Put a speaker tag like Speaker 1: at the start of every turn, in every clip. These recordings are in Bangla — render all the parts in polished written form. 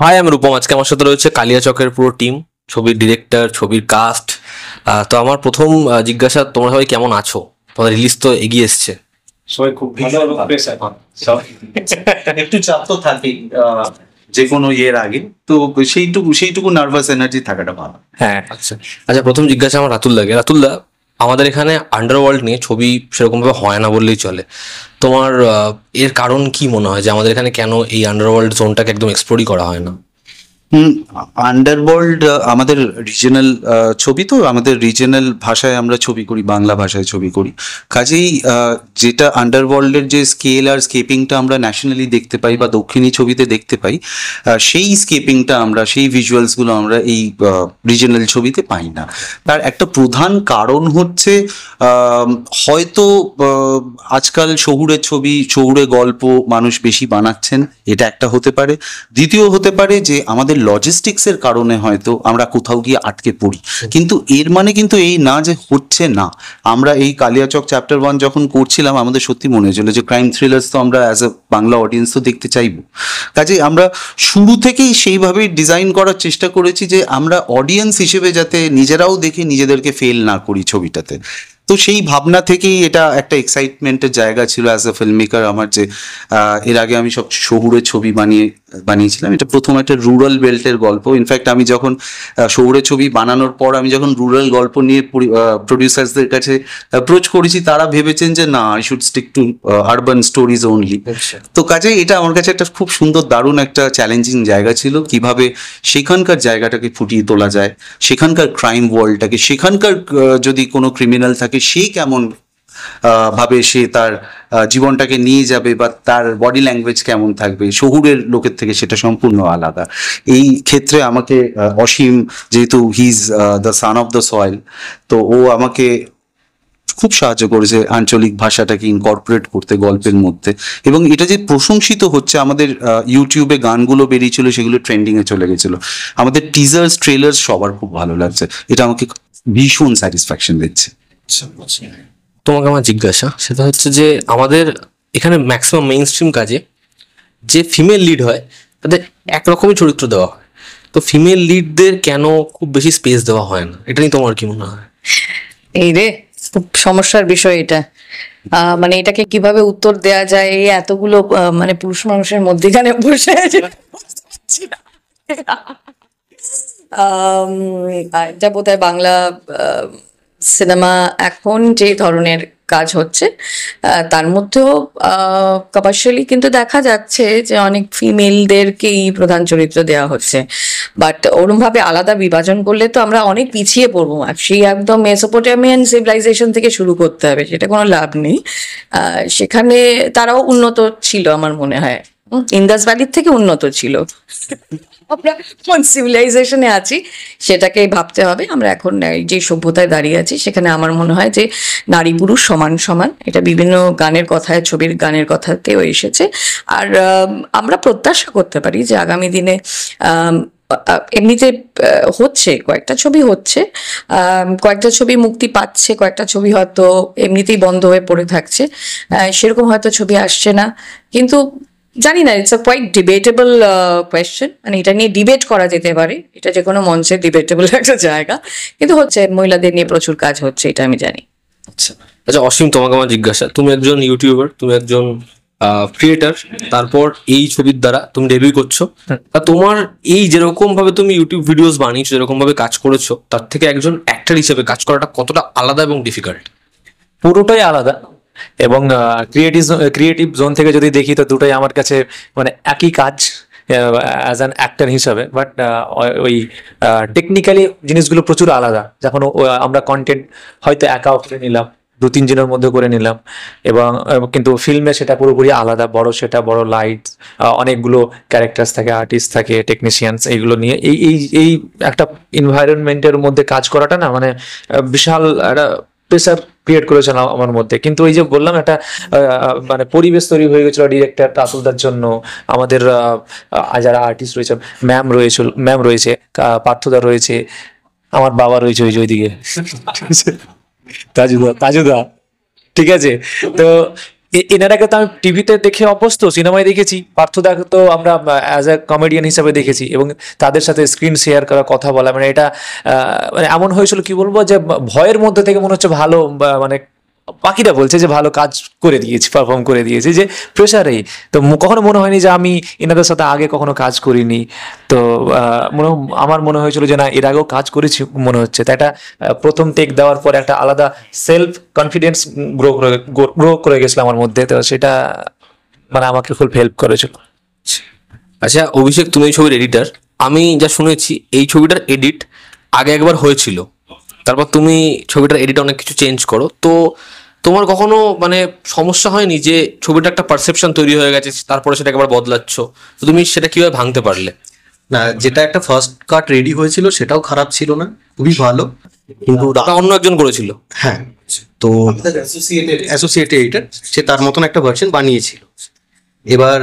Speaker 1: হাই, আমি রূপম। আজকে আমার সাথে রয়েছে কালিয়াচকের পুরো টিম, ছবির ডিরেক্টর, ছবির কাস্ট। তো আমার প্রথম জিজ্ঞাসা, তোমরা সবাই কেমন আছো? তোমাদের রিলিজ তো এগিয়ে এসছে।
Speaker 2: সবাই খুব ভালো প্রেসার একটু চাপ তো থাকেই যে কোনো ইয়ের আগে, তো সেইটুকু নার্ভাস এনার্জি থাকাটা ভালো।
Speaker 1: হ্যাঁ, আচ্ছা আচ্ছা, প্রথম জিজ্ঞাসা আমার রাতুলদাকে। রাতুলদা, আমাদের এখানে আন্ডারওয়ার্ল্ড নিয়ে ছবি সেরকমভাবে হয় না বললেই চলে। তোমার এর কারণ কি মনে হয় যে আমাদের এখানে কেন এই আন্ডারওয়ার্ল্ড জোনটাকে একদম এক্সপ্লোরই করা হয় না?
Speaker 2: আন্ডারওয়ার্ল্ড আমাদের রিজনাল ছবি, তো আমাদের রিজনাল ভাষায় আমরা ছবি করি, বাংলা ভাষায় ছবি করি। কাজেই যেটা আন্ডারওয়ার্ল্ডের যে স্কেল আর স্কেপিংটা আমরা ন্যাশনালি দেখতে পাই বা দক্ষিণী ছবিতে দেখতে পাই, সেই স্কেপিংটা আমরা, সেই ভিজুয়ালসগুলো আমরা এই রিজনাল ছবিতে পাই না। তার একটা প্রধান কারণ হচ্ছে হয়তো আজকাল শহুরের ছবি, শহুরে গল্প মানুষ বেশি বানাচ্ছেন, এটা একটা হতে পারে। দ্বিতীয় হতে পারে যে আমাদের লজিস্টিক্সের কারণে হয়তো আমরা কোথাও গিয়ে আটকে পড়ি। কিন্তু এর মানে কিন্তু এই না যে হচ্ছে না। আমরা এই কালিয়াচক চ্যাপ্টার 1 যখন করছিলাম, আমাদের সত্যি মনে হয়েছিল যে ক্রাইম থ্রিলার্স তো আমরা অ্যাজ এ বাংলা অডিয়েন্স তো দেখতে চাইবো। কাজে আমরা শুরু থেকেই সেইভাবেই ডিজাইন করার চেষ্টা করেছি যে আমরা অডিয়েন্স হিসেবে যাতে নিজেরাও দেখে নিজেদেরকে ফেল না করি ছবিটাতে। তো সেই ভাবনা থেকেই এটা একটা এক্সাইটমেন্টের জায়গা ছিল অ্যাজ এ ফিল্ম মেকার আমার, যে এর আগে আমি সব শহুরে ছবি বানিয়েছিলাম। এটা প্রথম একটা রুরাল বেল্টের গল্প। ইনফ্যাক্ট আমি যখন শহুরে ছবি বানানোর পর আমি যখন রুরাল গল্প নিয়ে প্রডিউসার্সদের কাছে অ্যাপ্রোচ করেছি, তারা ভেবেছেন যে না, I should stick to urban stories only. তো কাজে এটা আমার কাছে একটা খুব সুন্দর, দারুণ একটা চ্যালেঞ্জিং জায়গা ছিল, কিভাবে সেখানকার জায়গাটাকে ফুটিয়ে তোলা যায়, সেখানকার ক্রাইম ওয়ার্ল্ডটাকে, সেখানকার যদি কোনো ক্রিমিনাল থাকে সে কেমন ভাবে সে তার জীবনটাকে নিয়ে যাবে, বা তার বডি ল্যাঙ্গুয়েজ কেমন থাকবে। শহুরের লোকের থেকে সেটা সম্পূর্ণ আলাদা। এই ক্ষেত্রে আমাকে অসীম, যেহেতু he is the son of the soil, তো ও আমাকে খুব সাহায্য করেছে আঞ্চলিক ভাষাটাকে ইনকর্পোরেট করতে গল্পের মধ্যে। এবং এটা যে প্রশংসিত হচ্ছে, আমাদের ইউটিউবে গানগুলো বেরিয়েছিল, সেগুলো ট্রেন্ডিং এ চলে গেছিল। আমাদের টিজার্স, ট্রেলার্স সবার খুব ভালো লাগছে। এটা আমাকে ভীষণ স্যাটিসফ্যাকশন দিচ্ছে।
Speaker 1: তোমাকে আমার জিজ্ঞাসা সেটা হচ্ছে যে আমাদের এখানে ম্যাক্সিমাম মেইন স্ট্রিম কাজে যে ফিমেল লিড হয় তাদের একরকমই চরিত্র দেওয়া হয়, তো ফিমেল লিডদের কেন খুব বেশি স্পেস দেওয়া হয় না? এটা নিয়ে তোমার কি মনে হয়?
Speaker 3: এই রে, খুব সমস্যার বিষয় এটা। মানে এটাকে কিভাবে উত্তর দেয়া যায়, এই এতগুলো মানে পুরুষ মানুষের মধ্যেখানে বসে আছে। এটা বোধহয় বাংলা সিনেমা এখন যে ধরনের কাজ হচ্ছে তার মধ্যেও কমার্শিয়ালি কিন্তু দেখা যাচ্ছে যে অনেক ফিমেলদেরকেই প্রধান চরিত্র দেওয়া হচ্ছে। বাট ওরমভাবে আলাদা বিভাজন করলে তো আমরা অনেক পিছিয়ে পড়বো। সেই একদম মেসোপটেমিয়ান সিভিলাইজেশন থেকে শুরু করতে হবে, সেটা কোনো লাভ নেই। সেখানে তারাও উন্নত ছিল আমার মনে হয়, ইন্দাস ভ্যালির থেকে উন্নত ছিল। আমরা কোন সিভিলাইজেশনে আছি সেটাকেই ভাবতে হবে। আমরা এখন যে সভ্যতায় দাঁড়িয়ে আছি সেখানে আমার মনে হয় যে নারী পুরুষ সমান সমান, এটা বিভিন্ন গানের কথায়, ছবির গানের কথাতেও এসেছে। আর আমরা প্রত্যাশা করতে পারি যে আগামী দিনে এমনিতে হচ্ছে, কয়েকটা ছবি হচ্ছে, কয়েকটা ছবি মুক্তি পাচ্ছে, কয়েকটা ছবি হয়তো এমনিতেই বন্ধ হয়ে পড়ে থাকছে, সেরকম হয়তো ছবি আসছে না। কিন্তু জানি না, it's a quite debatable question. মানে এটা নিয়ে ডিবেট করা যেতে পারে, এটা যে কোনো মঞ্চে ডিবেটেবল একটা জায়গা। কিন্তু হচ্ছে, মহিলাদের নিয়ে প্রচুর কাজ হচ্ছে, এটা আমি জানি।
Speaker 1: আচ্ছা আচ্ছা, অসীম, তোমাকে আমার জিজ্ঞাসা, তুমি একজন ইউটিউবার, তুমি একজন ক্রিয়েটার, তারপর এই ছবির দ্বারা তুমি ডেবিউ করছো। তা তোমার এই যেরকম ভাবে তুমি ইউটিউব ভিডিওস বানিয়েছো, যেরকম ভাবে কাজ করেছো, তার থেকে একজন অ্যাক্টর হিসেবে কাজ করাটা কতটা আলাদা এবং ডিফিকাল্ট?
Speaker 4: পুরোটাই আলাদা। এবং ক্রিয়েটিভ জোন থেকে যদি দেখি তো দুটোই আমার কাছে মানে একই কাজ অ্যাজ অ্যান অ্যাক্টর হিসাবে। বাট ওই টেকনিক্যালি জিনিসগুলো প্রচুর আলাদা। যখন আমরা কন্টেন্ট হয়তো একাও করে নিলাম, 2-3 জনের মধ্যে করে নিলাম, এবং কিন্তু ফিল্মে সেটা পুরোপুরি আলাদা। বড় সেটা, বড় লাইট, অনেকগুলো ক্যারেক্টার্স থাকে, আর্টিস্ট থাকে, টেকনিশিয়ানস, এইগুলো নিয়ে এই এই এই একটা এনভায়রনমেন্টের মধ্যে কাজ করাটা না, মানে বিশাল একটা প্রেসার ক্রিয়েট করেছিল আমার মধ্যে। কিন্তু ওই যে বললাম, একটা মানে পরিবেশ তৈরি হয়ে গেছিল ডিরেক্টর রাতুলদার জন্য। আমাদের যারা আর্টিস্ট রয়েছে, ম্যাম রয়েছে, পার্থদা রয়েছে, আমার বাবা রয়েছে ওই যে ওইদিকে, তাজুদা, ঠিক আছে। তো এনারাকে তো আমি টিভিতে দেখে অভ্যস্ত, সিনেমায় দেখেছি, পার্থদাকে তো আমরা অ্যাজ এ কমেডিয়ান হিসাবে দেখেছি, এবং তাদের সাথে স্ক্রিন শেয়ার করা, কথা বলা, মানে এটা মানে এমন হয়েছিল কি বলবো, যে ভয়ের মধ্যে থেকে মনে হচ্ছে ভালো, মানে বাকিরা বলছে যে ভালো কাজ করে দিয়েছি, পারফর্ম করে দিয়েছি, যে প্রেশারেই তো কখনো মনে হয়নি যে আমি এনাদের সাথে আগে কখনো কাজ করিনি। তো আমার মনে হয়েছিল যে না, এর আগেও কাজ করেছি মনে হচ্ছে। তাই একটা প্রথম টেক দেওয়ার পর একটা আলাদা সেলফ কনফিডেন্স গ্রো করে গেছিল আমার মধ্যে। তো সেটা মানে আমাকে খুব হেল্প করেছিল।
Speaker 1: আচ্ছা অভিষেক, তুমি এই ছবির এডিটার, আমি যা শুনেছি এই ছবিটার এডিট আগে একবার হয়েছিল, তারপর তুমি ছবিটার এডিট অনেক কিছু চেঞ্জ করো, তো তোমার কখনো মানে সমস্যা হয়নি যে ছবিটা একটা পারসেপশন তৈরি হয়ে গেছে, তারপরে সেটা একবার বদলাচ্ছ, তো তুমি সেটা কিভাবে ভাঙতে পারলে?
Speaker 5: না, যেটা একটা ফার্স্ট কাট রেডি হয়েছিল সেটাও খারাপ ছিল না, খুবই ভালো, কিন্তু
Speaker 1: ওটা অন্য একজন করেছিল।
Speaker 5: হ্যাঁ, তো অ্যাসোসিয়েটেড এডিটর সে তার মতন একটা ভার্সন বানিয়েছিল। এবার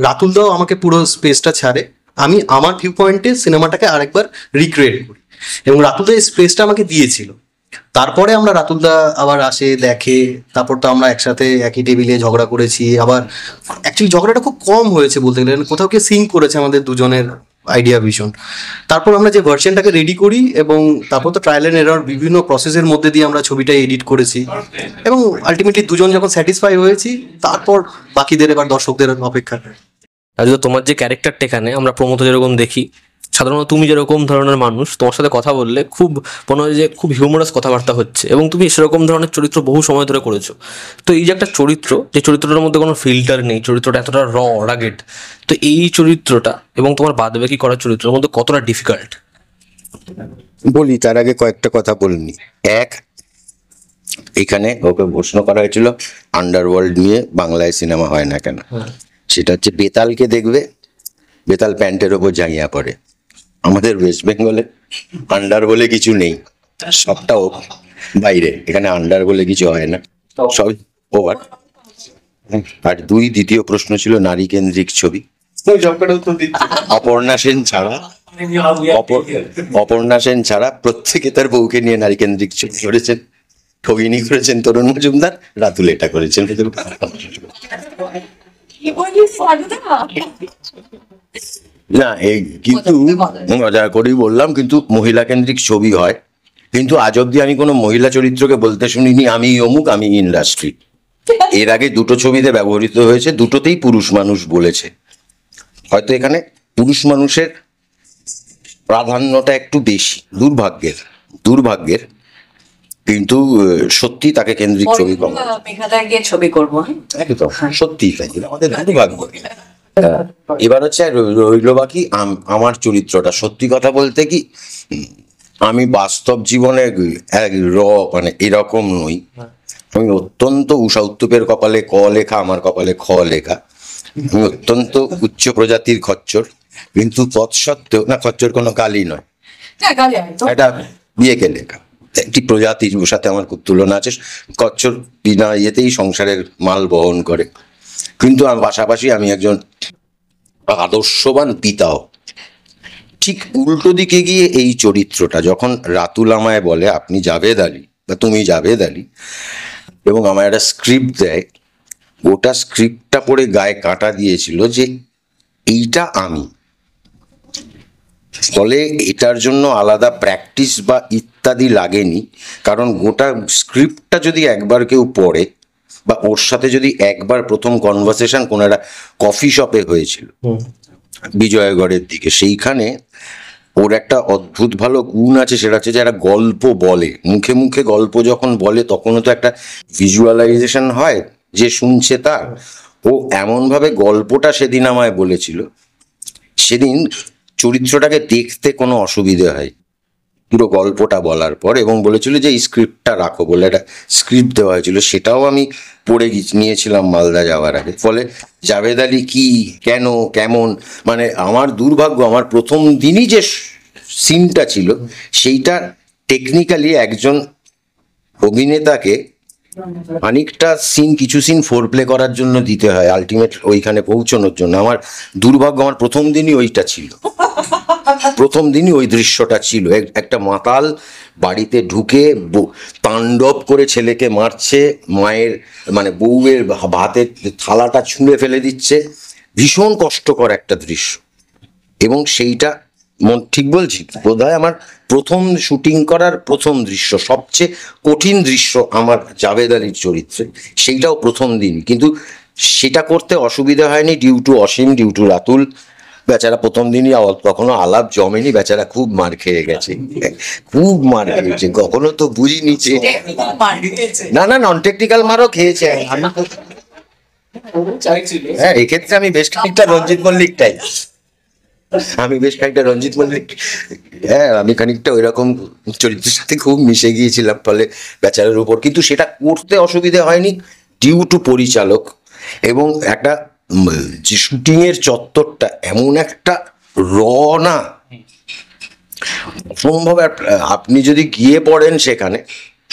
Speaker 5: রাতুল দাও আমাকে পুরো স্পেসটা ছাড়ে, আমি আমার ভিউ পয়েন্টে সিনেমাটাকে আরেকবার রিক্রিয়েট করি, এবং রাতুল দা এই স্পেসটা আমাকে দিয়েছিল। তারপরে আমরা রাতুলদা আবার আসে, দেখে, তারপর তো আমরা একসাথে একই টেবিলে ঝগড়া করেছি। আবার অ্যাকচুয়ালি ঝগড়াটা খুব কম হয়েছে বলতে গেলে, কোথাও কে সিঙ্ক করেছে আমাদের দুজনের আইডিয়া ভীষণ। তারপর আমরা যে ভার্সনটাকে রেডি করি, এবং তারপর তো ট্রায়াল এন্ড এরর বিভিন্ন প্রসেসের মধ্যে দিয়ে আমরা ছবিটা এডিট করেছি, এবং আলটিমেটলি দুজন যখন স্যাটিসফাই হয়েছি, তারপর বাকিদের এবার দর্শকদের অপেক্ষা।
Speaker 1: আর তোমার যে ক্যারেক্টারটা এখানে আমরা প্রমোতে যেরকম দেখি, সাধারণত তুমি যেরকম ধরনের মানুষ, তোমার সাথে কথা বললে খুব মনে হয় যে খুব হিউমারাস কথাবার্তা হচ্ছে, এবং তুমি সেরকম ধরনের চরিত্র বহু সময় ধরে করেছো। তো এই যে একটা চরিত্র, যে চরিত্রটার মধ্যে কোনো ফিল্টার নেই, চরিত্রটা এতটা রাগেড, তো এই চরিত্রটা এবং তোমার বাদবাকি করার চরিত্রের মধ্যে কতটা ডিফিকাল্ট?
Speaker 6: বলি তার আগে কয়েকটা কথা বলিনি। এক, এখানে ওকে প্রশ্ন করা হয়েছিল আন্ডারওয়ার্ল্ড নিয়ে বাংলায় সিনেমা হয় না কেন। সেটা হচ্ছে বেতালকে দেখবে, বেতাল প্যান্টের ওপর জাঙ্গিয়া পড়ে। আমাদের ওয়েস্ট বেঙ্গলে আন্ডার বলে কিছু নেই, সবটাও বাইরে, এখানে আন্ডার বলে কিছু হয় না, সব ওভার। আর দ্বিতীয় প্রশ্ন ছিল নারী কেন্দ্রিক ছবি। অপর্ণা সেন ছাড়া প্রত্যেকে তার বউকে নিয়ে নারী কেন্দ্রিক ছবি করেছেন। ঠগিনী করেছেন তরুণ মজুমদার, রাতুল এটা করেছেন। না এই কিন্তু মজা করেই বললাম, কিন্তু মহিলা কেন্দ্রিক ছবি হয়, কিন্তু আজ অব্দি আমি কোনো মহিলা চরিত্রকে বলতে শুনিনি আমি অমুক, আমি ইন্ডাস্ট্রি। এর আগে দুটো ছবিতে ব্যবহৃত হয়েছে, দুটোতেই পুরুষ মানুষ বলেছে। হয়তো এখানে পুরুষ মানুষের প্রাধান্যটা একটু বেশি, দুর্ভাগ্যের, কিন্তু সত্যি তাকে কেন্দ্রিক ছবি করবো, একদম সত্যি তাই, আমাদের দুর্ভাগ্য। এবার হচ্ছে রইল বাকি আমার চরিত্রটা। সত্যি কথা বলতে কি, আমি বাস্তব জীবনে মানে এরকম নই। আমি অত্যন্ত উষা উত্তুপের কপালে ক লেখা, আমার কপালে খ লেখা। আমি অত্যন্ত উচ্চ প্রজাতির খচ্চর, কিন্তু তৎসত্ত্বেও না, খচ্চর কোনো কালই নয়, এটা বিয়েকে লেখা একটি প্রজাতির সাথে আমার খুব তুলনা আছে। কচ্ছর বিনা ইয়েতেই সংসারের মাল বহন করে, কিন্তু পাশাপাশি আমি একজন আদর্শবান পিতাও। ঠিক উল্টো দিকে গিয়ে এই চরিত্রটা যখন রাতুল আমায় বলে আপনি জাভেদ আলী বা তুমি জাভেদ আলী, এবং আমায় একটা স্ক্রিপ্ট দেয়, গোটা স্ক্রিপ্টটা পড়ে গায়ে কাঁটা দিয়েছিল যে এইটা আমি। ফলে এটার জন্য আলাদা প্র্যাকটিস বা ইত্যাদি লাগেনি, কারণ গোটা স্ক্রিপ্টটা যদি একবার কেউ পড়ে, বা ওর সাথে যদি একবার প্রথম কনভারসেশন কোনো একটা কফি শপে হয়েছিল বিজয়গড়ের দিকে, সেইখানে ওর একটা অদ্ভুত ভালো গুণ আছে, সেটা হচ্ছে যে একটা গল্প বলে, মুখে মুখে গল্প যখন বলে তখনও তো একটা ভিজুয়ালাইজেশন হয় যে শুনছে তার। ও এমনভাবে গল্পটা সেদিন আমায় বলেছিল, সেদিন চরিত্রটাকে দেখতে কোনো অসুবিধে হয় পুরো গল্পটা বলার পর, এবং বলেছিল যে এই স্ক্রিপ্টটা রাখো বলে একটা স্ক্রিপ্ট দেওয়া হয়েছিল, সেটাও আমি পড়ে নিয়েছিলাম মালদা যাওয়ার আগে। ফলে জাভেদ আলী কি, কেন, কেমন, মানে আমার দুর্ভাগ্য, আমার প্রথম দিনই যে সিনটা ছিল সেইটা টেকনিক্যালি একজন অভিনেতাকে অনেকটা কিছু সিন ফোর প্লে করার জন্য দিতে হয় আলটিমেট ওইখানে পৌঁছানোর জন্য। আমার দুর্ভাগ্য, আমার প্রথম দিনই ওইটা ছিল। প্রথম দিনই ওই দৃশ্যটা ছিল, একটা মাতাল বাড়িতে ঢুকে তাণ্ডব করে ছেলেকে মারছে, মায়ের মানে বউয়ের ভাতের থালাটা ছুঁড়ে ফেলে দিচ্ছে, ভীষণ কষ্টকর একটা দৃশ্য। এবং সেইটা ঠিক বলছি বোধহয় আমার প্রথম শুটিং করার প্রথম দৃশ্য, সবচেয়ে কঠিন দৃশ্য আমার জাভেদ আলীর চরিত্রে, সেইটাও প্রথম দিন। কিন্তু সেটা করতে অসুবিধা হয়নি due to Asim, due to Ratul. বেচারা প্রথম দিনই কখনো আলাপ জমেনি, বেচারা খুব মার খেয়ে গেছে, খুব মার খেয়েছে, কখনো তো বুঝিনি যে না না নন টেকনিক্যাল মারও খেয়েছে। হ্যাঁ, এক্ষেত্রে আমি বেশ খানিকটা রঞ্জিত মল্লিকটাই, হ্যাঁ আমি খানিকটা ওই রকম চরিত্রের সাথে খুব মিশে গিয়েছিলাম ফলে বেচারার উপর। কিন্তু সেটা করতে অসুবিধা হয়নি ডিউ টু পরিচালক। এবং একটা যে শুটিং এর চত্বরটা এমন একটা না অসম্ভব, আপনি যদি গিয়ে পড়েন সেখানে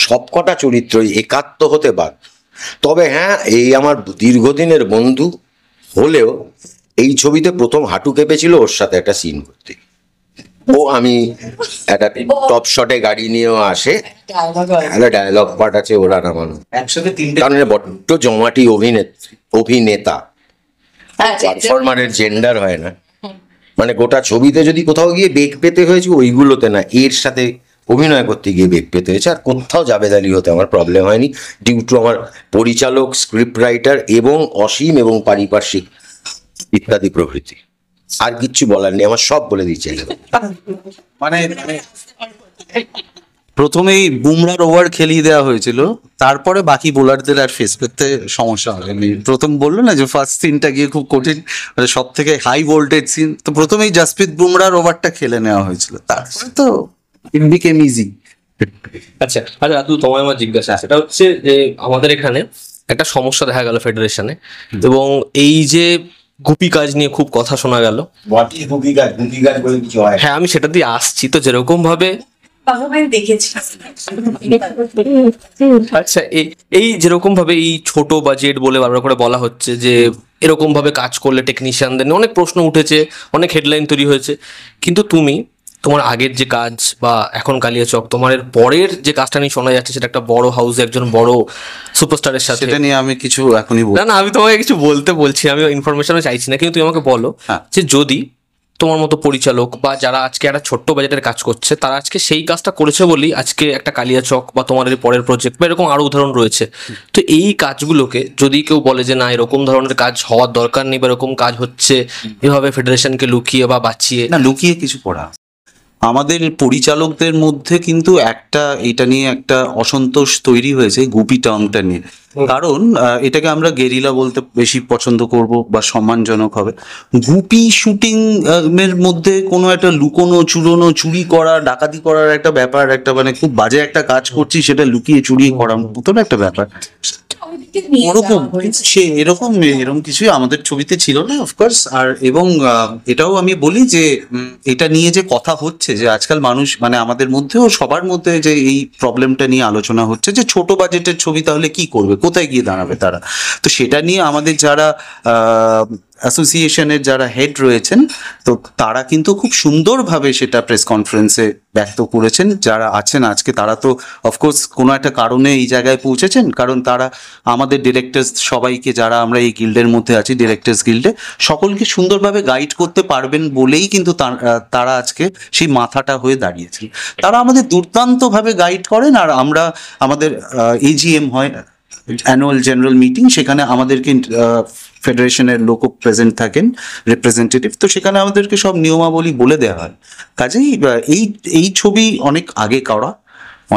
Speaker 6: সবকটা চরিত্রই একাত্ম হতে বাধ্য। তবে হ্যাঁ, এই আমার দীর্ঘদিনের বন্ধু হলেও এই ছবিতে প্রথম হাঁটু কেঁপেছিল ওর সাথে একটা সিন করতে। ও আমি একটা টপ শটে গাড়ি নিয়েও আসে, একটা ডায়লগ পার্ট আছে ওরা নামানো, কারণ বড্ড জমাটি অভিনেতা, পারফর্মারের জেন্ডার হয় না। মানে গোটা ছবিতে যদি কোথাও গিয়ে বেগ পেতে হয়েছে ওইগুলোতে না, এর সাথে অভিনয় করতে গিয়ে বেগ পেতে হয়েছে। আর কোথাও জাভেদ আলী হতে আমার প্রবলেম হয়নি ডিউ টু আমার পরিচালক, স্ক্রিপ্ট রাইটার এবং অসীম এবং পারিপার্শ্বিক ইত্যাদি প্রভৃতি। আর কিচ্ছু বলার নেই, আমার সব বলে দিচ্ছে।
Speaker 2: মানে প্রথমেই বুমরার ওভার খেলিয়ে দেওয়া হয়েছিল, তারপরে বাকি বোলারদের আর ফেস করতে সমস্যা হয়নি। প্রথম বললো না যে ফার্স্ট সিনটা গিয়ে খুব কঠিন, মানে সব থেকে হাই ভোল্টেজ সিন, তো প্রথমেই জাসপ্রীত বুমরার ওভারটা খেলে নেওয়া হয়েছিল, তারপরে তো ইট বিকেম ইজি।
Speaker 1: আচ্ছা আচ্ছা রাতুল, তোমায় আমার জিজ্ঞাসা, সেটা হচ্ছে যে আমাদের এখানে একটা সমস্যা দেখা গেল ফেডারেশনে, এবং এই যে গুপি কাজ নিয়ে খুব কথা শোনা গেল। হ্যাঁ, আমি সেটা দিয়ে আসছি। তো যেরকম ভাবে আচ্ছা এই যেরকম ভাবে এই ছোট বাজেট বলে বারবার করে বলা হচ্ছে যে এরকম ভাবে কাজ করলে টেকনিশিয়ানদের নিয়ে অনেক প্রশ্ন উঠেছে, অনেক হেডলাইন তৈরি হয়েছে। কিন্তু তুমি তোমার আগের যে কাজ বা এখন কালিয়াচক, তোমার এর পরের যে কাজটা নিয়ে শোনা যাচ্ছে সেটা একটা বড় হাউসে একজন বড় সুপারস্টারের সাথে,
Speaker 2: সেটা নিয়ে আমি কিছু এখনই
Speaker 1: না না আমি তোমাকে কিছু বলছি, আমি ইনফরমেশনও চাইছি না, কিন্তু তুমি আমাকে বলো যে যদি তোমার মতো পরিচালক বা যারা আজকে একটা ছোট্ট বাজেটের কাজ করছে তারা আজকে সেই কাজটা করেছে বলেই আজকে একটা কালিয়াচক বা তোমার এর পরের প্রজেক্ট বা এরকম আরো উদাহরণ রয়েছে। তো এই কাজগুলোকে যদি কেউ বলে যে না এরকম ধরনের কাজ হওয়ার দরকার নেই বা এরকম কাজ হচ্ছে এভাবে ফেডারেশনকে লুকিয়ে বা বাঁচিয়ে,
Speaker 2: না লুকিয়ে কিছু করা, আমাদের পরিচালকদের মধ্যে কিন্তু একটা এটা নিয়ে একটা অসন্তোষ তৈরি হয়েছে গুপি টার্মটা নিয়ে। কারণ এটাকে আমরা গেরিলা বলতে বেশি পছন্দ করব বা সম্মানজনক হবে। গুপি শুটিং এর মধ্যে কোনো একটা লুকোনো চুরোনো চুরি করা ডাকাতি করার একটা ব্যাপার, একটা মানে খুব বাজে একটা কাজ করছি সেটা লুকিয়ে চুরি করার মতন একটা ব্যাপার, ওরকম সে এরকম কিছুই আমাদের ছবিতে ছিল না অফকোর্স। আর এবং এটাও আমি বলি যে এটা নিয়ে যে কথা হচ্ছে যে আজকাল মানুষ মানে আমাদের মধ্যেও সবার মধ্যে যে এই প্রবলেমটা নিয়ে আলোচনা হচ্ছে যে ছোট বাজেটের ছবি তাহলে কি করবে, কোথায় গিয়ে দাঁড়াবে তারা। তো সেটা নিয়ে আমাদের যারা অ্যাসোসিয়েশনের যারা হেড রয়েছেন তো তারা কিন্তু খুব সুন্দরভাবে সেটা প্রেস কনফারেন্সে ব্যক্ত করেছেন। যারা আছেন আজকে তারা তো অফকোর্স কোনো একটা কারণে এই জায়গায় পৌঁছেছেন, কারণ তারা আমাদের ডিরেক্টরস সবাইকে, যারা আমরা এই গিল্ডের মধ্যে আছি ডিরেক্টরস গিল্ডে, সকলকে সুন্দরভাবে গাইড করতে পারবেন বলেই কিন্তু তারা আজকে সেই মাথাটা হয়ে দাঁড়িয়েছেন। তারা আমাদের দুর্দান্তভাবে গাইড করেন। আর আমরা আমাদের এজিএম হয় অ্যানুয়াল জেনারেল মিটিং, সেখানে আমাদেরকে ফেডারেশনের লোক প্রেজেন্ট থাকেন রিপ্রেজেন্টেটিভ, তো সেখানে আমাদেরকে সব নিয়মাবলী বলে দেওয়া হয়। কাজেই এই ছবি অনেক আগে করা,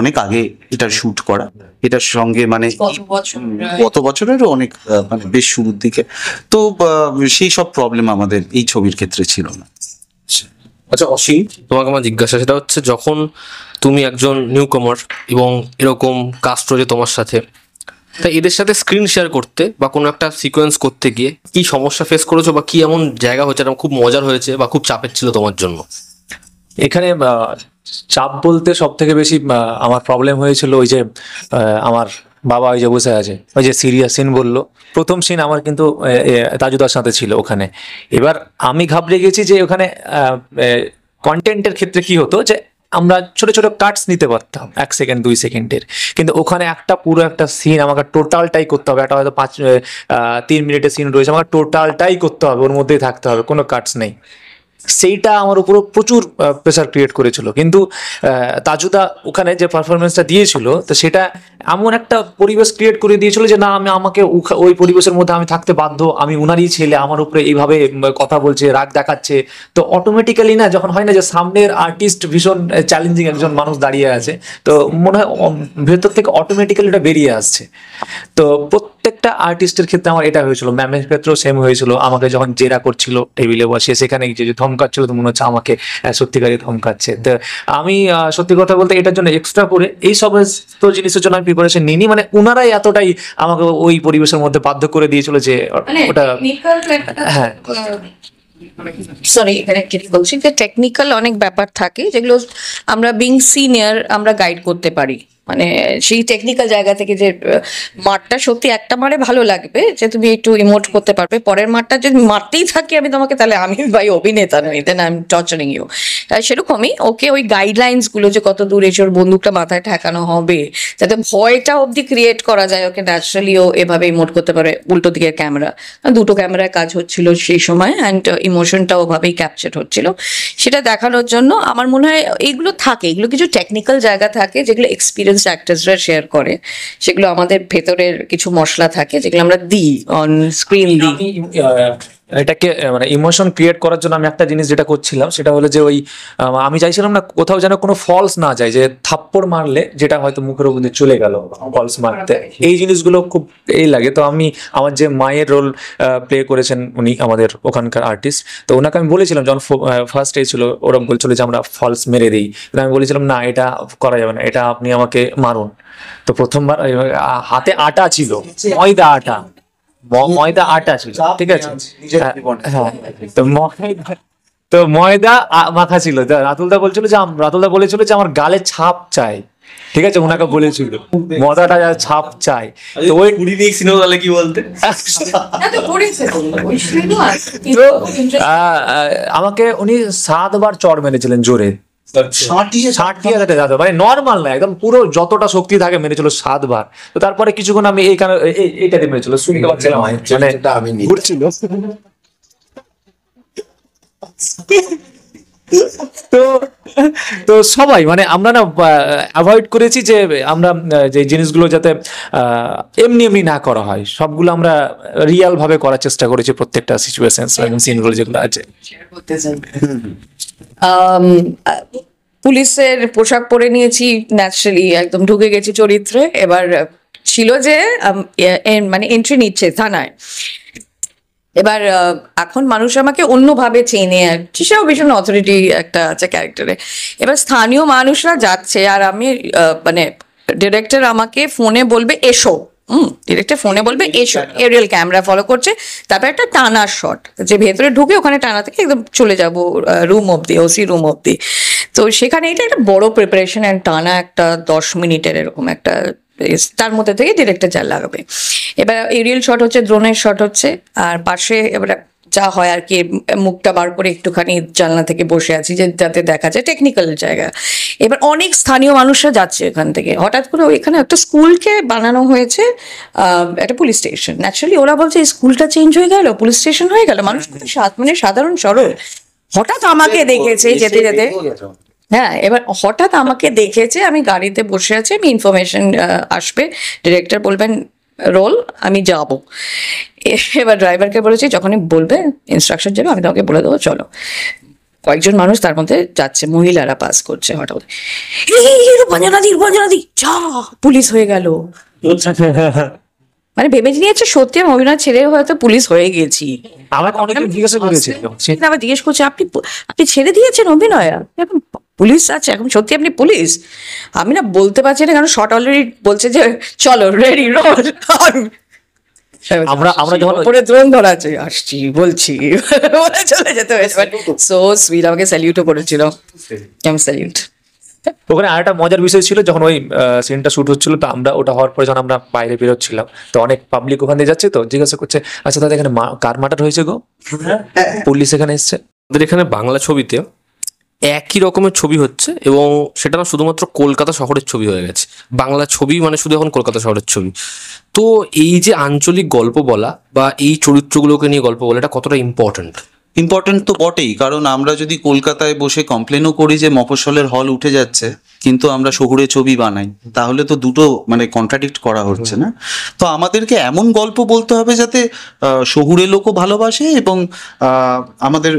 Speaker 2: অনেক আগে এটা শুট করা, এটার সঙ্গে মানে গত বছরেরও অনেক মানে বেশ শুরুর দিকে, তো সেই সব প্রবলেম আমাদের এই ছবির ক্ষেত্রে ছিল না।
Speaker 1: আচ্ছা অসীম, তোমাকে আমার জিজ্ঞাসা সেটা হচ্ছে যখন তুমি একজন নিউ কমার এবং এরকম কাস্ট রয়েছে তোমার সাথে, তাই এদের সাথে স্ক্রিন শেয়ার করতে বা কোনো একটা সিকোয়েন্স করতে গিয়ে কি সমস্যা ফেস করেছো বা কি এমন জায়গা হচ্ছে যেটা খুব মজার হয়েছে বা খুব চাপের ছিল তোমার জন্য?
Speaker 4: এখানে চাপ বলতে সব থেকে বেশি আমার প্রবলেম হয়েছিল ওই যে আমার বাবা ওই যে বসে আছে, ওই যে সিরিয়াস সিন বললো, প্রথম সিন আমার কিন্তু তাজুদার সাথে ছিল ওখানে। এবার আমি ঘাবড়ে গেছি যে ওখানে কন্টেন্টের ক্ষেত্রে কি হতো যে আমরা ছোট ছোট কাটস নিতে পারতাম 1 সেকেন্ড 2 সেকেন্ডের, কিন্তু ওখানে পুরো একটা সিন আমাকে টোটালটাই করতে হবে। একটা হয়তো 3 মিনিটের সিন রয়েছে, আমাকে টোটালটাই করতে হবে, ওর মধ্যেই থাকতে হবে, কোনো কাটস নেই। সেইটা আমার উপরে প্রচুর প্রেশার ক্রিয়েট করেছিল। কিন্তু তাজুদা ওখানে যে পারফরমেন্সটা দিয়েছিল, তো সেটা এমন একটা পরিবেশ ক্রিয়েট করে দিয়েছিল যে না, আমাকে ওই পরিবেশের মধ্যে আমি থাকতে বাধ্য। আমি উনারই ছেলে, আমার উপরে এইভাবে কথা বলছে, রাগ দেখাচ্ছে, তো অটোমেটিক্যালি না, যখন হয় না যে সামনের আর্টিস্ট ভীষণ চ্যালেঞ্জিং একজন মানুষ দাঁড়িয়ে আছে, তো মনে হয় ভেতর থেকে অটোমেটিক্যালি এটা বেরিয়ে আসছে। তো প্রত্যেকটা আর্টিস্টের ক্ষেত্রে আমার এটা হয়েছিল, ম্যামের ক্ষেত্রেও সেম হয়েছিল। আমাকে যখন জেরা করছিল টেবিলে বসে, সেখানে যে ধমকাচ্ছিল, তো মনে হচ্ছে আমাকে সত্যিকারই ধমকাচ্ছে। তো আমি সত্যি কথা বলতে এটার জন্য এক্সট্রা করে এই সমস্ত জিনিসের জন্য আমি প্রিপারেশন নিইনি, মানে ওনারাই এতটাই আমাকে ওই পরিবেশের মধ্যে বাধ্য করে দিয়েছিল যে ওটা। হ্যাঁ,
Speaker 3: সরি, এখানে কি বলছি যে টেকনিক্যাল অনেক ব্যাপার থাকে যেগুলো আমরা বিং সিনিয়র আমরা গাইড করতে পারি। মানে সেই টেকনিক্যাল জায়গা থেকে যে মারটা সত্যি একটা মারে ভালো লাগবে, যে তুমি একটু ইমোট করতে পারবে, পরের মারটা যদি মারতেই থাকি আমি তোমাকে, তাহলে আমি ভাই অভিনেতা নই, then I am torturing you. সেরকমই ওকে ওই গাইডলাইন্স গুলো যে কত দূর এসে ওর বন্দুকটা মাথায় ঠেকানো হবে, যাতে ভয়টা অবধি ক্রিয়েট করা যায়, ওকে ন্যাচারালি ও এভাবে ইমোট করতে পারে। উল্টো দিকের ক্যামেরা, দুটো ক্যামেরায় কাজ হচ্ছিল সেই সময়, অ্যান্ড ইমোশনটা ওভাবেই ক্যাপচার হচ্ছিল। সেটা দেখানোর জন্য আমার মনে হয় এইগুলো থাকে, এগুলো কিছু টেকনিক্যাল জায়গা থাকে যেগুলো এক্সপিরিয়েন্স অ্যাক্টরসরা শেয়ার করে, সেগুলো আমাদের ভেতরের কিছু মশলা থাকে যেগুলো আমরা দিই অন স্ক্রিন দিই।
Speaker 4: এটাকে মানে ইমোশন ক্রিয়েট করার জন্য আমি একটা জিনিস যেটা করছিলাম, সেটা হলো যে ওই আমি চাইছিলাম না কোথাও যেন কোনো ফলস না যায়, যে থাপ্পড় মারলে যেটা হয়তো মুখের মধ্যে চলে গেল ফলস মারতে, এই জিনিসগুলো খুব লাগে। তো আমি আমার যে মায়ের রোল প্লে করেছেন উনি আমাদের ওখানকার আর্টিস্ট, তো ওনাকে আমি বলেছিলাম যখন ফার্স্ট ডে ছিল, ওরা বলছিল যে আমরা ফলস মেরে দিই, আমি বলেছিলাম না, এটা করা যাবে না, এটা আপনি আমাকে মারুন। তো প্রথমবার হাতে আটা ছিল, ময়দা আটা ছিল, ঠিক আছে, হ্যাঁ, তো ময়দা মাখা ছিল। রাতুলদা বলেছিল যে আমার গালে ছাপ চাই, ঠিক আছে, ওনাকে বলেছিল ময়দাটা ছাপ চাই। তো ওই
Speaker 1: সিনেমা কি বলতে
Speaker 4: আমাকে উনি 7 বার চড় মেরেছিলেন জোরে, মানে নর্মাল না, একদম পুরো যতটা শক্তি থাকে মেরেছিল 7 বার। তো তারপরে কিছুক্ষণ আমি এইটাতে মেরেছিল, শুনতে পাচ্ছিলাম মানে ঘুরছিল। তো সবাই মানে আমরা না অ্যাভয়েড করেছি যে আমরা যে জিনিসগুলো যাতে এমনি এমনি না করা হয়, সবগুলো আমরা রিয়াল ভাবে করার চেষ্টা করেছি প্রত্যেকটা সিচুয়েশন সিনগুলো যেগুলো আছে।
Speaker 3: পুলিশের পোশাক পরে নিয়েছি, ন্যাচারালি একদম ঢুকে গেছি চরিত্রে। এবার ছিল যে মানে এন্ট্রি নিচ্ছে থানায়, এবার এখন মানুষ আমাকে অন্যভাবে চেনে, সেটাও ভীষণ অথরিটি একটা আছে ক্যারেক্টারে। এবার স্থানীয় মানুষরা যাচ্ছে, আর আমি মানে ডিরেক্টর আমাকে ফোনে বলবে এসো, ডিরেক্টর ফোনে বলবে এসো, এরিয়াল ক্যামেরা ফলো করছে, তারপর একটা টানার শট, যে ভেতরে ঢুকে ওখানে টানা থেকে একদম চলে যাব রুম অব্দি, ওসি রুম অব্দি। তো সেখানে এটা একটা বড় প্রিপারেশন, অ্যান্ড টানা একটা 10 মিনিটের এরকম একটা, তার মধ্যে থেকে ডিরেক্টর যা লাগাবে। এবার এরিয়াল শট হচ্ছে, ড্রোনের শট হচ্ছে, আর পাশে এবার যা হয় আর কি, মুখটা বার করে একটুখানি জানলা থেকে বসে আছি যে যাতে দেখা যায় টেকনিক্যাল জায়গা। এবার অনেক স্থানীয় মানুষরা যাচ্ছে এখান থেকে, হঠাৎ করে এখানে একটা স্কুলকে বানানো হয়েছে একটা পুলিশ স্টেশন। ন্যাচারালি ওরা বলছে এই স্কুলটা চেঞ্জ হয়ে গেল, পুলিশ স্টেশন হয়ে গেল। মানুষ মানে সাধারণ সরল হঠাৎ আমাকে দেখেছে যেতে যেতে, হ্যাঁ, এবার হঠাৎ আমাকে দেখেছে, আমি গাড়িতে বসে আছি, আমি ইনফরমেশন আসবে, ডিরেক্টর বলবেন রোল, আমি যাব। এবার ড্রাইভারকে বলেছি যখনই বলবে ইনস্ট্রাকশন যাবে আমি তোমাকে বলে দেবো চলো। কয়েকজন মানুষ তার মধ্যে যাচ্ছে, মহিলারা পাস করছে, হঠাৎ রূপাঞ্জনাদি যা পুলিশ হয়ে গেল। মানে ভেবে নিয়েছে সত্যি আমি অভিনয় ছেড়ে হয়তো পুলিশ হয়ে গেছি।
Speaker 4: আমাকে অনেকে জিজ্ঞাসা করেছে,
Speaker 3: আবার জিজ্ঞেস করছে আপনি ছেড়ে দিয়েছেন অভিনয়, এখন পুলিশ আছে, এখন সত্যি আপনি পুলিশ? আমি না বলতে পারছি না, কারণ শর্ট অলরেডি বলছে যে চলো রেডি রোল। আমরা যখন উপরে ড্রোন ধরা আছে, আসছি বলছি বলে চলে যেতে হয়েছে। সো সুইট, আমাকে স্যালিউটও করেছিল, আমি স্যালিউট।
Speaker 4: ওখানে আরেকটা মজার বিষয় ছিল, যখন ওই সিনটা শুট হচ্ছিল, তো আমরা ওটা হওয়ার পরে যখন আমরা বাইরে বেরোচ্ছিলাম, তো অনেক পাবলিক ওখানে যাচ্ছে, তো জিজ্ঞাসা করছে আচ্ছা দাদা এখানে কার মার্ডার হয়েছে গো, পুলিশ এখানে এসছে।
Speaker 1: আমাদের এখানে বাংলা ছবিতে একই রকমের ছবি হচ্ছে, এবং সেটা না শুধুমাত্র কলকাতা শহরের ছবি হয়ে গেছে, বাংলা ছবি মানে শুধু এখন কলকাতা শহরের ছবি। তো এই যে আঞ্চলিক গল্প বলা বা এই চরিত্রগুলোকে নিয়ে গল্প বলা, এটা কতটা ইম্পর্ট্যান্ট?
Speaker 2: ইম্পর্টেন্ট তো বটেই, কারণ আমরা যদি কলকাতায় বসে কমপ্লেনও করি যে মফস্বলের হল উঠে যাচ্ছে, কিন্তু আমরা শহুরে ছবি বানাই, তাহলে তো দুটো মানে কন্ট্রাডিক্ট করা হচ্ছে না। তো আমাদেরকে এমন গল্প বলতে হবে যাতে শহুরে লোকও ভালোবাসে এবং আমাদের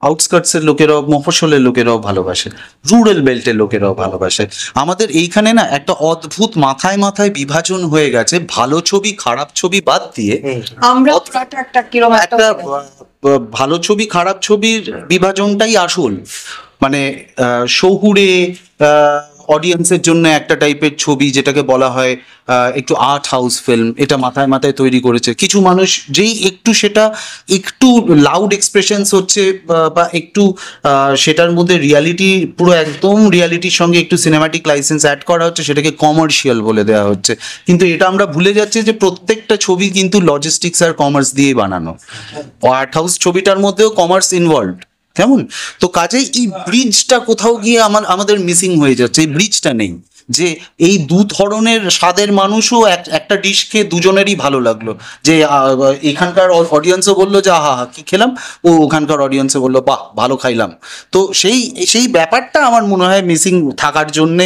Speaker 2: আউটস্কার্টসের লোকেরাও, মফস্বলের লোকেরাও ভালোবাসে, রুরাল বেল্টের লোকেরাও ভালোবাসে। আমাদের এইখানে না একটা অদ্ভুত মাথায় মাথায় বিভাজন হয়ে গেছে, ভালো ছবি খারাপ ছবি বাদ দিয়ে
Speaker 3: আমরা একটা কিরকম
Speaker 2: একটা ভালো ছবি খারাপ ছবির বিভাজনটাই আসল। মানে শহুরে অডিয়েন্সের জন্য একটা টাইপের ছবি, যেটাকে বলা হয় একটু আর্ট হাউস ফিল্ম, এটা মাথায় মাথায় তৈরি করেছে কিছু মানুষ, যেই একটু সেটা একটু লাউড এক্সপ্রেশনস হচ্ছে বা একটু সেটার মধ্যে রিয়ালিটি, পুরো একদম রিয়ালিটির সঙ্গে একটু সিনেমাটিক লাইসেন্স অ্যাড করা হচ্ছে, সেটাকে কমার্শিয়াল বলে দেওয়া হচ্ছে। কিন্তু এটা আমরা ভুলে যাচ্ছি যে প্রত্যেকটা ছবি কিন্তু লজিস্টিক্স আর কমার্স দিয়ে বানানো। আর্ট হাউস ছবিটার মধ্যেও কমার্স ইনভলভড, কেমন? তো কাজেই এই ব্রিজটা কোথাও গিয়ে আমাদের মিসিং হয়ে যাচ্ছে, এই ব্রিজটা নেই যে এই দু ধরনের স্বাদের মানুষও একটা ডিশ খেয়ে দুজনেরই ভালো লাগলো, যে এখানকার অডিয়েন্সও বললো যে আহা হা কি খেলাম, ও ওখানকার অডিয়েন্সও বললো বাহ ভালো খাইলাম। তো সেই ব্যাপারটা আমার মনে হয় মিসিং থাকার জন্যে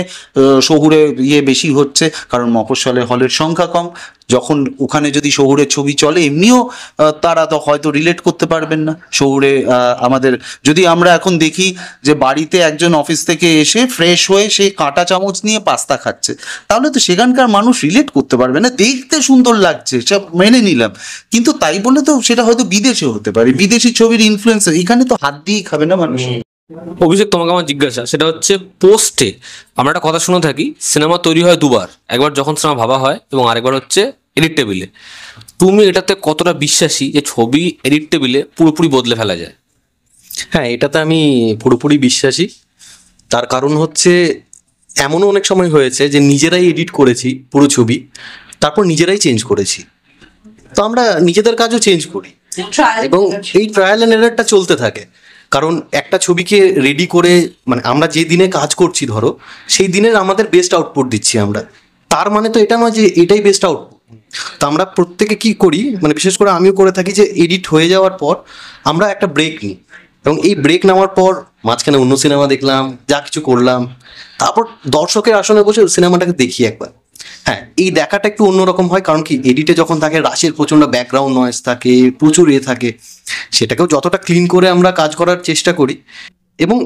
Speaker 2: শহুরে বেশি হচ্ছে, কারণ মফস্বলে হলের সংখ্যা কম। যখন ওখানে যদি শহুরের ছবি চলে, এমনিও তারা তো হয়তো রিলেট করতে পারবেন না। শহুরে আমাদের যদি আমরা এখন দেখি যে বাড়িতে একজন অফিস থেকে এসে ফ্রেশ হয়ে সে কাঁটা চামচ নিয়ে পাস্তা খাচ্ছে, তাহলে তো সেখানকার মানুষ রিলেট করতে পারবে না। দেখতে সুন্দর লাগছে সব মেনে নিলাম, কিন্তু তাই বলে তো সেটা হয়তো বিদেশে হতে পারে, বিদেশি ছবির ইনফ্লুয়েন্স এখানে তো হাত দিয়েই খাবে না মানুষ।
Speaker 1: অভিষেক, তোমাকে আমার জিজ্ঞাসা, সেটা হচ্ছে পোস্টে আমরা একটা কথা শুনে থাকি, সিনেমা তৈরি হয় দুবার, একবার যখন সিনেমা ভাবা হয় এবং আরেকবার হচ্ছে এডিট টেবিলে। তুমি এটাতে কতটা বিশ্বাসী যে ছবি এডিট টেবিলে পুরোপুরি বদলে ফেলা যায়?
Speaker 5: হ্যাঁ, এটাতে আমি পুরোপুরি বিশ্বাসী। তার কারণ হচ্ছে এমনও অনেক সময় হয়েছে যে নিজেরাই এডিট করেছি পুরো ছবি, তারপর নিজেরাই চেঞ্জ করেছি। তো আমরা নিজেদের কাজও চেঞ্জ করি এবং এই ট্রায়াল অ্যান্ড এরারটা চলতে থাকে। কারণ একটা ছবিকে রেডি করে, মানে আমরা যে দিনে কাজ করছি ধরো, সেই দিনের আমাদের বেস্ট আউটপুট দিচ্ছি আমরা, তার মানে তো এটা নয় যে এটাই বেস্ট আউটপুট। তো আমরা প্রত্যেকে কি করি, মানে বিশেষ করে আমিও করে থাকি, যে এডিট হয়ে যাওয়ার পর আমরা একটা ব্রেক নিই, এবং এই ব্রেক নেওয়ার পর মাঝখানে অন্য সিনেমা দেখলাম, যা কিছু করলাম, তারপর দর্শকের আসনে বসে সিনেমাটাকে দেখি একবার। হ্যাঁ, এই দেখাটা একটু অন্যরকম হয়, কারণ কি এডিটে যখন থাকে রাশের প্রচন্ড ব্যাকগ্রাউন্ড নয়েজ থাকে, প্রচুর থাকে, সেটাকেও যতটা ক্লিন করে আমরা কাজ করার চেষ্টা করি। এবং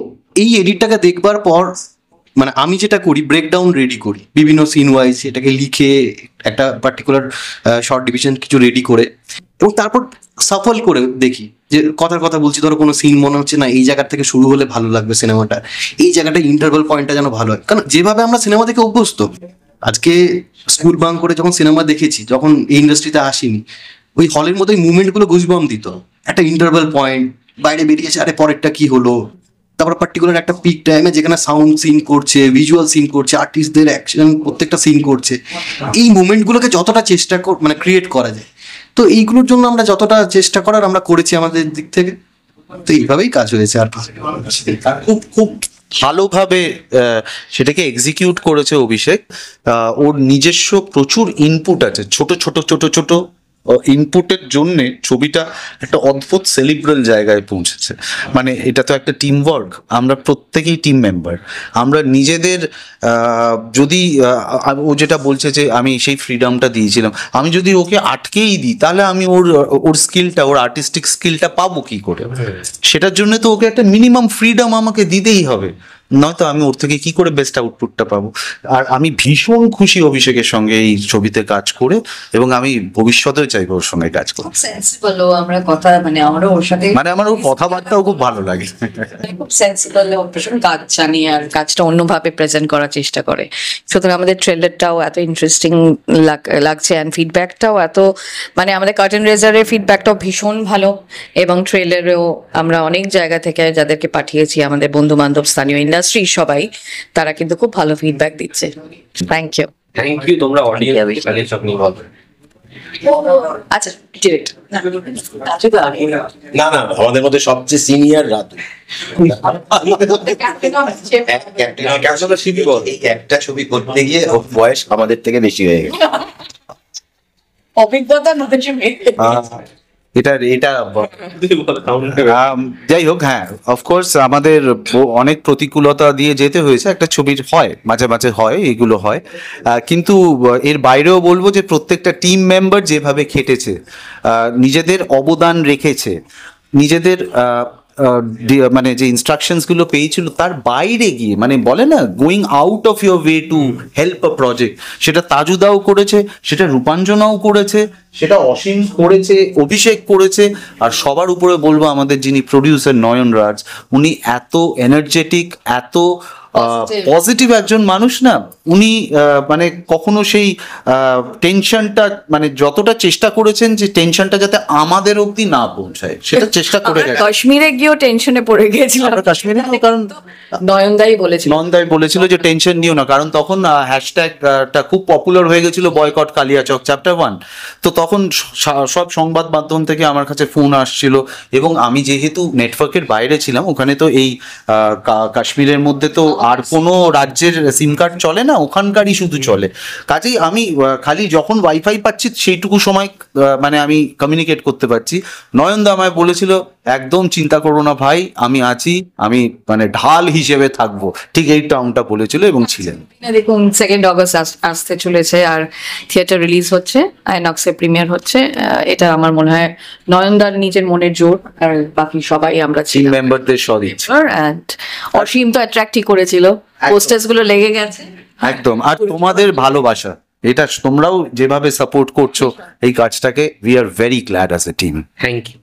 Speaker 5: এই এডিটটাকে দেখবার পর মানে আমি যেটা করি, ব্রেকডাউন রেডি করি বিভিন্ন সিন ওয়াইজ, এটাকে লিখে একটা পার্টিকুলার শর্ট ডিভিশন কিছু রেডি করে, এবং তারপর সাফল করে দেখি যে কথার কথা বলছি, ধরো কোনো সিন মনে হচ্ছে না এই জায়গা থেকে শুরু হলে ভালো লাগবে সিনেমাটা, এই জায়গাটা ইন্টারভাল পয়েন্টটা যেন ভালো হয়। কারণ যেভাবে আমরা সিনেমা দেখে অভ্যস্ত, আজকে স্কুল বাঙ্ক করে যখন সিনেমা দেখেছি, যখন এই ইন্ডাস্ট্রিতে আসিনি, ওই হলের মধ্যে মুভমেন্টগুলো গুজবাম দিত, একটা ইন্টারভাল পয়েন্ট, বাইরে বেরিয়েছে আরে পরেরটা কি হলো, তারপর পার্টিকুলার একটা পিক টাইমে যেখানে সাউন্ড সিন করছে, ভিজুয়াল সিন করছে, আর্টিস্টদের অ্যাকশন প্রত্যেকটা সিন করছে, এই মুভমেন্টগুলোকে যতটা চেষ্টা মানে ক্রিয়েট করা যায়, তো এইগুলোর জন্য আমরা যতটা চেষ্টা করার আমরা করেছি আমাদের দিক থেকে। তো এইভাবেই কাজ হয়েছে। আর
Speaker 2: খুব খুব ভালোভাবে সেটাকে এক্সিকিউট করেছে অভিষেক। ওর নিজস্ব প্রচুর ইনপুট আছে, ছোট ছোট ছোট ছোট ইনপুটের জন্যে ছবিটা একটা অদ্ভুত সেলিব্রাল জায়গায় পৌঁছেছে। মানে এটা তো একটা টিম ওয়ার্ক, আমরা প্রত্যেকেই টিম মেম্বার। আমরা নিজেদের যদি ও যেটা বলছে যে আমি সেই ফ্রিডমটা দিয়েছিলাম, আমি যদি ওকে আটকেই দিই তাহলে আমি ওর স্কিলটা, ওর আর্টিস্টিক স্কিলটা পাবো কি করে? সেটার জন্য তো ওকে একটা মিনিমাম ফ্রিডম আমাকে দিতেই হবে, নয়তো আমি ওর থেকে কি করে বেস্ট আউটপুটটা পাবো। আর আমি ভীষণ খুশি অভিষেকের সঙ্গে এই ছবিতে কাজ করে, এবং আমি ভবিষ্যতেও চাইবো ওর সঙ্গে কাজ করতে।
Speaker 3: সেন্সিবল, আমরা কথা মানে আমরা ওর সাথে
Speaker 2: মানে আমার ওর কথাবার্তাও খুব ভালো লাগে,
Speaker 3: খুব সেন্সিবল, ওর ভীষণ কাজ জানি আর কাজটা অন্যভাবে প্রেজেন্ট করার চেষ্টা করে। সুতরাং আমাদের ট্রেলারটাও এত ইন্টারেস্টিং লাগছে, অ্যান্ড ফিডব্যাকটাও এত, মানে আমাদের কার্টেন রেজারের ফিডব্যাকটাও ভীষণ ভালো, এবং ট্রেলারেও আমরা অনেক জায়গা থেকে যাদেরকে পাঠিয়েছি, আমাদের বন্ধু বান্ধব, স্থানীয় ইন্ডাস্ট্রি সবাই, তারা কিন্তু খুব ভালো ফিডব্যাক দিচ্ছে। Thank you.
Speaker 1: Thank you. তোমরা অডিয়েন্স
Speaker 3: আচ্ছা ডিরেক্ট
Speaker 6: না না, আমাদের মধ্যে সবচেয়ে সিনিয়র রাতুল। এই একটা ছবি করতে গিয়ে ওর বয়স আমাদের থেকে বেশি হয়ে গেছে।
Speaker 3: অভিজ্ঞতা নতুন
Speaker 2: এটা যাই হোক, হ্যাঁ অফকোর্স আমাদের অনেক প্রতিকূলতা দিয়ে যেতে হয়েছে, একটা ছবির হয় মাঝে মাঝে হয়, এগুলো হয়, কিন্তু এর বাইরেও বলবো যে প্রত্যেকটা টিম মেম্বার যেভাবে খেটেছে, নিজেদের অবদান রেখেছে, নিজেদের মানে যে ইনস্ট্রাকশনস গুলো পেয়েছিল তার বাইরে গিয়ে, মানে বলে না going out of your way to help a project, সেটা তাজুদাও করেছে, সেটা রূপাঞ্জনাও করেছে, সেটা অসীম করেছে, অভিষেক করেছে, আর সবার উপরে বলবো আমাদের যিনি প্রডিউসার নয়ন রাজ, উনি এত এনার্জেটিক, এত পজিটিভ একজন মানুষ না, উনি মানে কখনো সেই টেনশনটা, মানে যতটা চেষ্টা করেছেন যে টেনশনটা যাতে আমাদের অবধি না পৌঁছায় সেটা চেষ্টা করে গেছেন।
Speaker 3: কাশ্মীরে গিয়েও টেনশনে পড়ে গেছিলাম
Speaker 2: আমরা কাশ্মীরে, কারণ
Speaker 3: নয়নদাই বলেছিল,
Speaker 2: নন্দাই বলেছিল যে টেনশন নিও না, কারণ তখন হ্যাশট্যাগটা খুব পপুলার হয়ে গেছিল, বয়কট কালিয়াচক চ্যাপ্টার 1। তো তখন সব সংবাদ মাধ্যম থেকে আমার কাছে ফোন আসছিল, এবং আমি যেহেতু নেটওয়ার্কের বাইরে ছিলাম, ওখানে তো এই কাশ্মীরের মধ্যে তো আর কোনো রাজ্যের সিম কার্ড চলে না, ওখানকারই শুধু চলে, কাজেই আমি খালি যখন ওয়াইফাই পাচ্ছি সেইটুকু সময় মানে আমি কমিউনিকেট করতে পারছি। নয়নদা আমায় বলেছিল একদম চিন্তা করো না ভাই, আমি আছি, আমি মানে ঢাল হিসেবে থাকবো, ঠিক এই টার্মটা বলেছিল এবং ছিলেন।
Speaker 3: দেখুন 2 অগস্ট আসতে চলেছে, আর থিয়েটার রিলিজ হচ্ছে, আইনক্সে প্রিমিয়ার হচ্ছে, এটা আমার মনে হয় নয়নদার নিজের মনের জোর, আর বাকি সবাই আমরা
Speaker 2: টিম মেম্বারদের সদিচ্ছা,
Speaker 3: অ্যান্ড অসীম তো অ্যাট্রাক্টই করেছিল, পোস্টার্স গুলো লেগে গেছে
Speaker 2: একদম, আর তোমাদের ভালোবাসা, এটা তোমরাও যেভাবে সাপোর্ট করছো এই কাজটাকে, we are very glad as a team.
Speaker 1: Thank you.